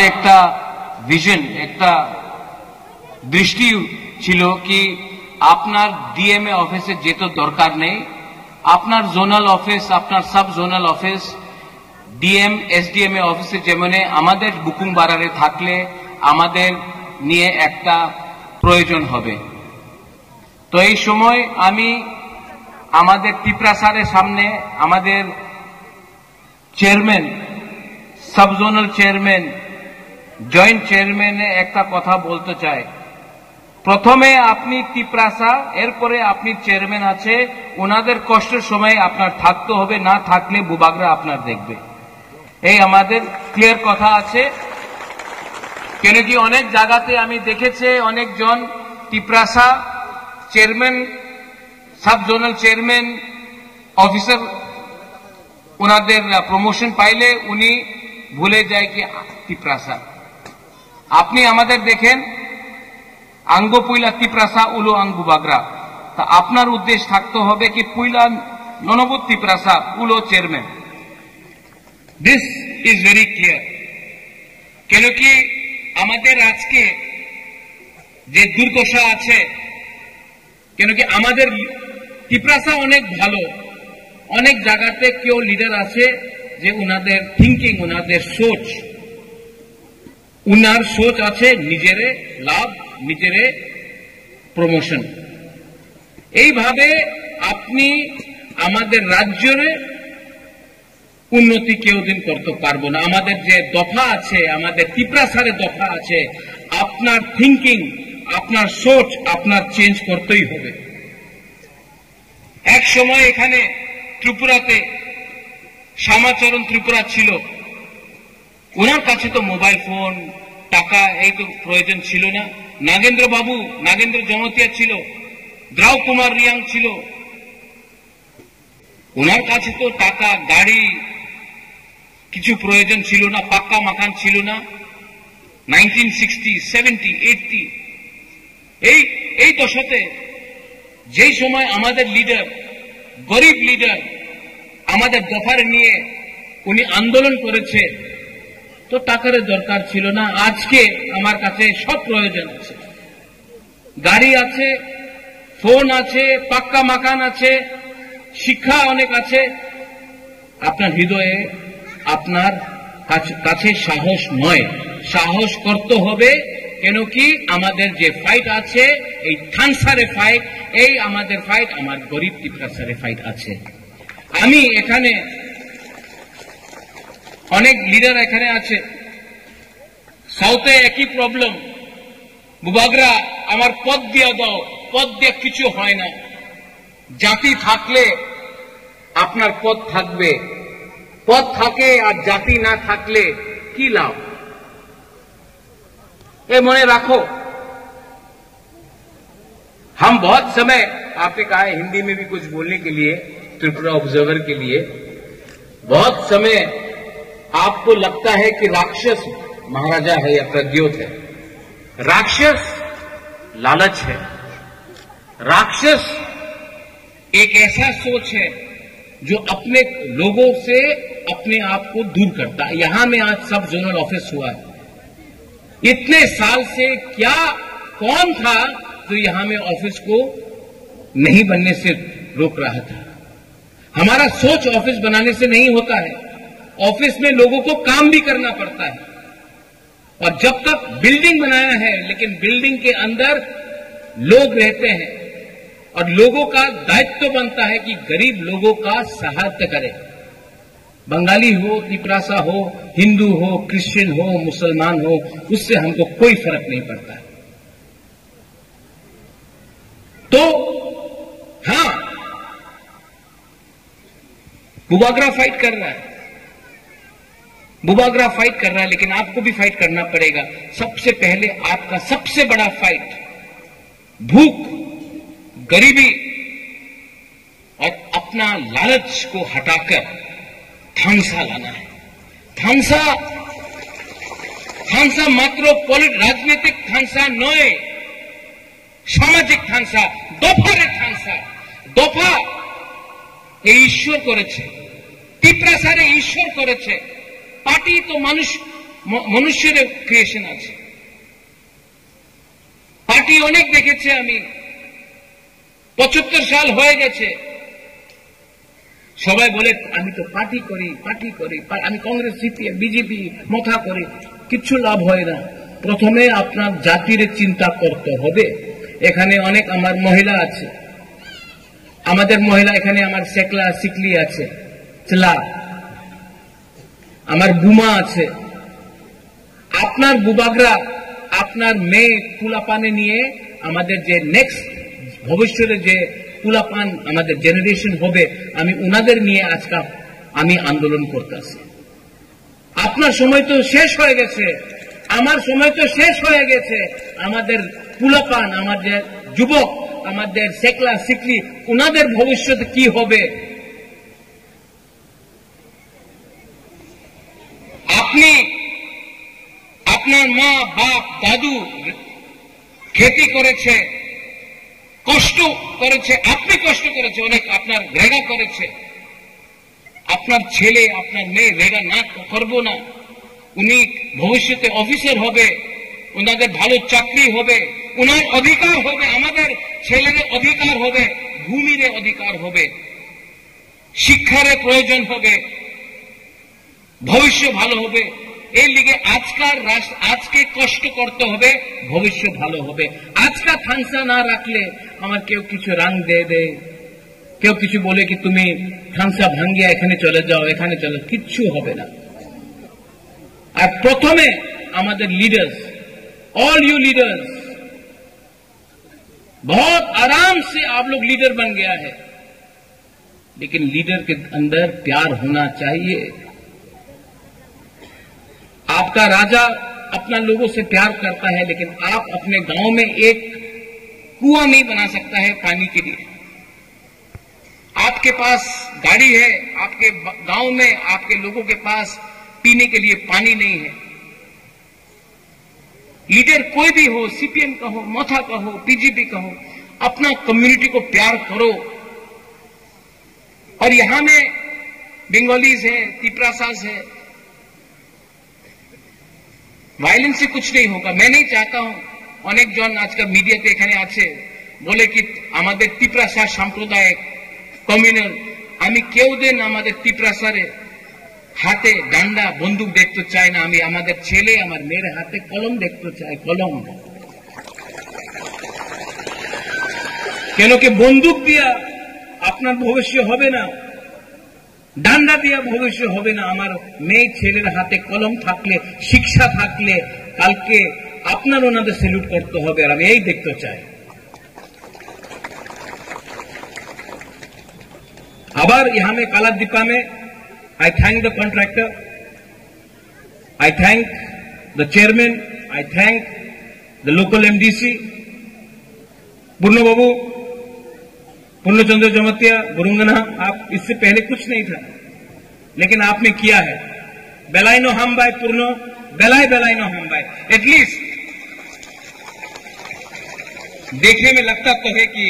একটা ভিশন, একটা দৃষ্টি ছিল কি আপনার ডিএমএ অফিসে যেতে দরকার নেই, আপনার জোনাল অফিস, আপনার সাব জোনাল অফিস, ডিএম এসডিএমএ অফিসে যেমন আমাদের বুকুং বারারে থাকলে আমাদের নিয়ে একটা প্রয়োজন হবে। তো এই সময় আমি আমাদের ত্রিপুরা স্যারের সামনে আমাদের chairman, sub zonal chairman, joint চেয়ারম্যানে একটা কথা বলতে চাই। প্রথমে আপনি ত্রিপুরাসা, এরপরে আপনি চেয়ারম্যান আছে, ওনাদের কষ্টের সময় আপনার থাকতে হবে, না থাকলে বুবাগরা আপনার দেখবে। এই আমাদের ক্লিয়ার কথা আছে। কেন কি অনেক জায়গাতে আমি দেখেছি অনেকজন ত্রিপুরাসা chairman, sub zonal chairman, officer ওনাদের প্রমোশন পাইলে উনি ভুলে যায় কি ত্রিপুরাসা। আপনি আমাদের দেখেন আঙ্গো পুইলা ত্রিপুরাসা উলো আঙ্গ বুবাগরা, তা আপনার উদ্দেশ্য থাকতে হবে কি পুইলা ননবুত ত্রিপুরাসা উলো chairman. This is very clear. কেন কি আমাদের আজকে যে দুর্দশা আছে, কেন কি আমাদের ত্রিপুরাসা অনেক ভালো, অনেক জায়গাতে কেউ লিডার আছে যে উনাদের থিঙ্কিং, উনাদের সোচ, উনার সোচ আছে নিজেরে লাভ, নিজেরে প্রমোশন। এইভাবে আপনি আমাদের রাজ্যের উন্নতি কেউ দিন করতে পারবো না। আমাদের যে দফা আছে, আমাদের ত্রিপুরাসারে দফা আছে, আপনার থিঙ্কিং, আপনার সোচ আপনার চেঞ্জ করতেই হবে। এক সময় এখানে ত্রিপুরাতে শ্যামাচরণ ত্রিপুরা ছিল, ওনার কাছে তো মোবাইল ফোন, টাকা এই তো প্রয়োজন ছিল না। নাগেন্দ্র বাবু, নাগেন্দ্র জমতিয়া ছিল, দ্রাউ কুমার রিয়াং ছিল, ওনার কাছে তো টাকা, গাড়ি কিছু প্রয়োজন ছিল না, পাক্কা মাকান ছিল না। 1960, 70, 80 এই দশকে যেই সময় আমাদের লিডার, গরিব লিডার আমাদের দফার নিয়ে উনি আন্দোলন করেছে, তো টাকার দরকার ছিল না। আজকে আমার কাছে সব প্রয়োজন আছে, গাড়ি আছে, ফোন আছে, পাক্কা মাকান আছে, শিক্ষা অনেক আছে। আপনার হৃদয়ে, আপনার কাছে সাহস নয়, সাহস করতে হবে। কেন কি আমাদের যে ফাইট আছে, এই থানসারে ফাইট, এই আমাদের ফাইট, আমার গরিব ত্রিপুরাসারে ফাইট আছে। আমি এখানে অনেক লিডার এখানে আছে, সাউথে একই প্রবলেম, বুবাগরা আমার পদ দিয়ে দাও, পদ দিয়ে কিছু হয় না। জাতি থাকলে আপনার পদ থাকবে, পদ থাকে আর জাতি না থাকলে কি লাভ? ये मने रखो। हम बहुत समय, आपने कहा है हिंदी में भी कुछ बोलने के लिए, त्रिपुरा ऑब्जर्वर के लिए, बहुत समय आपको लगता है कि राक्षस महाराजा है या प्रद्योत है। राक्षस लालच है, राक्षस एक ऐसा सोच है जो अपने लोगों से अपने आप को दूर करता है। यहां में आज सब जोनल ऑफिस हुआ है, इतने साल से क्या कौन था जो यहां में ऑफिस को नहीं बनने से रोक रहा था? हमारा सोच ऑफिस बनाने से नहीं होता है, ऑफिस में लोगों को काम भी करना पड़ता है। और जब तक बिल्डिंग बनाया है, लेकिन बिल्डिंग के अंदर लोग रहते हैं और लोगों का दायित्व बनता है कि गरीब लोगों का सहायता करें। बंगाली हो, त्रिपुरासा हो, हिंदू हो, क्रिश्चियन हो, मुसलमान हो, उससे हमको कोई फर्क नहीं पड़ता है। तो हां, बुबागरा फाइट कर रहा है, बुबागरा फाइट कर रहा है, लेकिन आपको भी फाइट करना पड़ेगा। सबसे पहले आपका सबसे बड़ा फाइट भूख, गरीबी और अपना लालच को हटाकर थांसा लाना है। थांसा मात्र राजनीतिक थांसा नय, सामाजिक थांसा, दफारे थांसा। दफा এই ঈশ্বর করেছে, ত্রিপুরাসারে ঈশ্বর করেছে। পার্টি তো মানুষ মনুষ্যের ক্রিয়েশন আছে। পার্টি অনেক দেখেছে আমি, 75 সাল হয়ে গেছে, সবাই বলে আমি তো পার্টি করি, আমি কংগ্রেস, সিপিএম, বিজেপি মাথা করি, কিচ্ছু লাভ হয় না। প্রথমে আপনার জাতির চিন্তা করতে হবে। এখানে অনেক আমার মহিলা আছে, আমাদের মহিলা এখানে আমার সেকলা সিকলি আছে, চলা, আমার বুমা আছে। আপনার বুবাগরা, আপনার মেয়ে কুলাপানে নিয়ে আমাদের যে নেক্সট ভবিষ্যতে যে কুলাপান আমাদের জেনারেশন হবে, আমি উনাদের নিয়ে আজকে আমি আন্দোলন করতেছি। আপনার সময় তো শেষ হয়ে গেছে, আমার সময় তো শেষ হয়ে গেছে। আমাদের কুলাপান, আমাদের যুবক, আমাদের সেকলা সিকলি, উনাদের ভবিষ্যতে কি হবে? আপনি আপনার মা বাপ দাদু খেতি করেছে, কষ্ট করেছে, আপনি কষ্ট করেছে অনেক, আপনার রেগা করেছে। আপনার ছেলে আপনার মেয়ে রেগা না করবো না, উনি ভবিষ্যতে অফিসার হবে, ওনাদের ভালো চাকরি হবে, ওনার অধিকার হবে, আমাদের ছেলেদের অধিকার হবে, ভূমির অধিকার হবে, শিক্ষার প্রয়োজন হবে, ভবিষ্যৎ ভালো হবে। এর লিগে আজকে কষ্ট করতে হবে, ভবিষ্যৎ ভালো হবে। আজকে থাংসা না রাখলে আমার কেউ কিছু রাং দে, কেউ কিছু বলে কি তুমি থাংসা ভাঙ্গিয়া এখানে চলে যাও, এখানে চলে, কিচ্ছু হবে না। আর প্রথমে আমাদের लीडर्स, ऑल यू लीडर्स, बहुत आराम से आप लोग लीडर बन गया है, लेकिन लीडर के अंदर प्यार होना चाहिए। आपका राजा अपना लोगों से प्यार करता है, लेकिन आप अपने गांव में एक कुआं नहीं बना सकता है पानी के लिए। आपके पास गाड़ी है, आपके गांव में आपके लोगों के पास पीने के लिए पानी नहीं है। लीडर कोई भी हो, सीपीएम का हो, मोथा का हो, बीजेपी का हो, अपना कम्युनिटी को प्यार करो। और यहां में बंगालीज है, तिपरासास है, वायलेंस से कुछ नहीं होगा। मैं नहीं चाहता हूं, अनेक जन आजकल मीडियाते এখানে আছে বলে কি আমাদের তিপ্রাসা সাম্প্রদায়িক কমিউনাল, আমি কেউ দেন আমাদের তিপ্রাসারে হাতে ডান্ডা বন্দুক দেখতে চাই না। আমি আমাদের ছেলে আমার মেয়ের হাতে কলম দেখতে চাই, কলম। কেন কি বন্দুক দিয়া আপনার ভবিষ্যৎ হবে না, ডান্ডা দিয়া ভবিষ্যৎ হবে না। আমার মেয়ে ছেলের হাতে কলম থাকলে, শিক্ষা থাকলে, কালকে আপনার ওনাদের স্যালুট করতে হবে। আর আমি এই দেখতে চাই। আবার यहाँ में कालादीपा में I thank the contractor, I thank the chairman, I thank the local MDC, पूर्ण बाबू, पूर्णचंद्र जमतिया, बुरुंगना। आप इससे पहले कुछ नहीं था, लेकिन आपने किया है। बेलाइनो हम बाय पूर्ण, बेलाइनो हम बाय। एटलीस्ट देखने में लगता तो है कि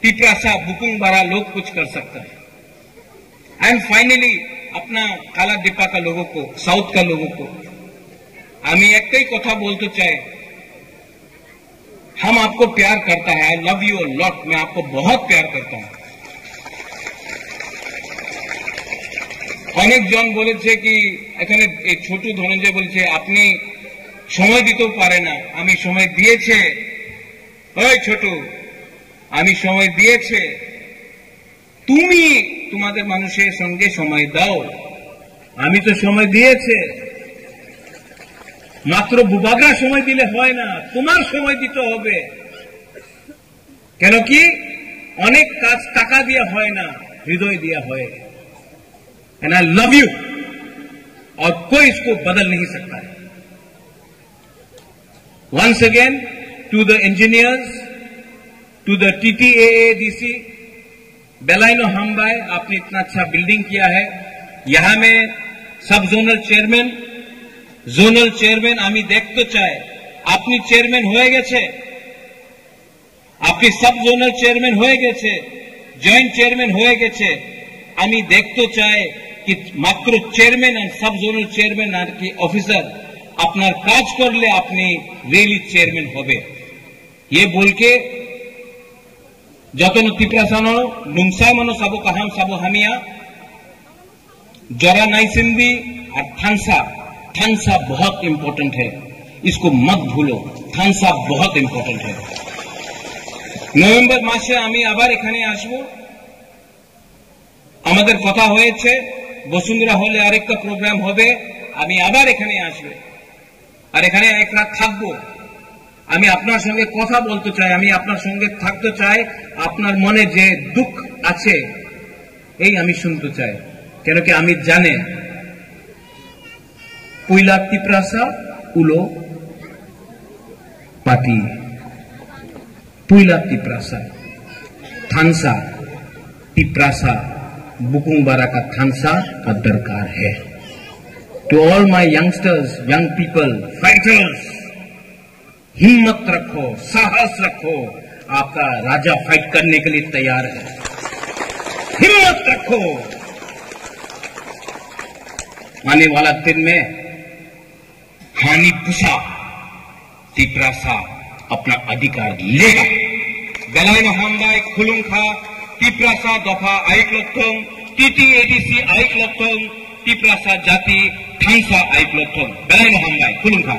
तिपरासा बुकुंग बारा लोग कुछ कर सकता है। एंड फाइनली अपना कालादीपा का लोगों को, साउथ का लोगों को আমি একটাই কথা বলতে চাই, हम आपको प्यार करता है। I love you a lot, मैं आपको बहुत प्यार करता हूं। অনেক জন বলেছে কি এখানে এই ছোট ধনঞ্জয় বলেছে আপনি সময় দিতেও পারে না। আমি সময় দিয়েছে, ওই ছোট, আমি সময় দিয়েছে, তুমি তোমাদের মানুষের সঙ্গে সময় দাও। আমি তো সময় দিয়েছে, মাত্র বুবাগরা সময় দিলে হয় না, তোমার সময় দিতে হবে। কেন কি অনেক কাজ টাকা দিয়ে হয় না, হৃদয় দিয়ে হয়। एंड आई लव यू, और कोई इसको बदल नहीं सकता है। Once again to the engineers, to the TTAADC, बेलाइनो हमबाई, आपने इतना अच्छा बिल्डिंग किया है। यहां में सब जोनल चेयरमैन আমি দেখতে চাই আপনি চেয়ারম্যান হয়ে গেছে, আপনি सब जोनल চেয়ারম্যান হয়ে গেছে, জয়েন্ট চেয়ারম্যান হয়ে গেছে। আমি দেখতে চাই कि मात्र चेयरमैन और सब जोनल चेयरमैन और की ऑफिसर अपना काज करले अपनी रेली चेयरमैन होबे ये बोल के जतन तिप्रासानो नुंगसा मनो सबो कहाम सबो हमिया जरा नाई सिंधी और थानसा बहुत इंपॉर्टेंट है, इसको मत भूलो। थानसा बहुत इंपॉर्टेंट है। नवम्बर मासे आमी आबार एखाने आसबो, आमादेर कथा होयेछे बसुंधरा हले आरेकटा प्रोग्राम होबे, आमी आबार एखाने आसबो और एखाने एक रात थाकबो। आमी आपनार संगे कथा बोलते चाই, आमी आपनार संगे थाकते चाই, आपनार मने जे दुख आछे এই আমি শুনতে চাই, কেন কি আমি জানে পয়লা তিপ্রাসা উলো पार्टी पयला तिप्रासा थानसा तिप्रासा बुकुंगबारा का थानसा का दरकार है। To all my youngsters, young people, fighters, हिम्मत रखो, साहस रखो, आपका राजा फाइट करने के लिए तैयार है। हिम्मत रखो, आने वाला दिन में हानि पुषा तिप्रासा अपना अधिकार लेगा। गलाई महामबाई खुलुंखा तिप्रासा दफा आइक लक्षण TTADC आइक लक्षण तिप्रासा जाति थांसा आइक लक्षण गलाई महामबाई खुलुंखा।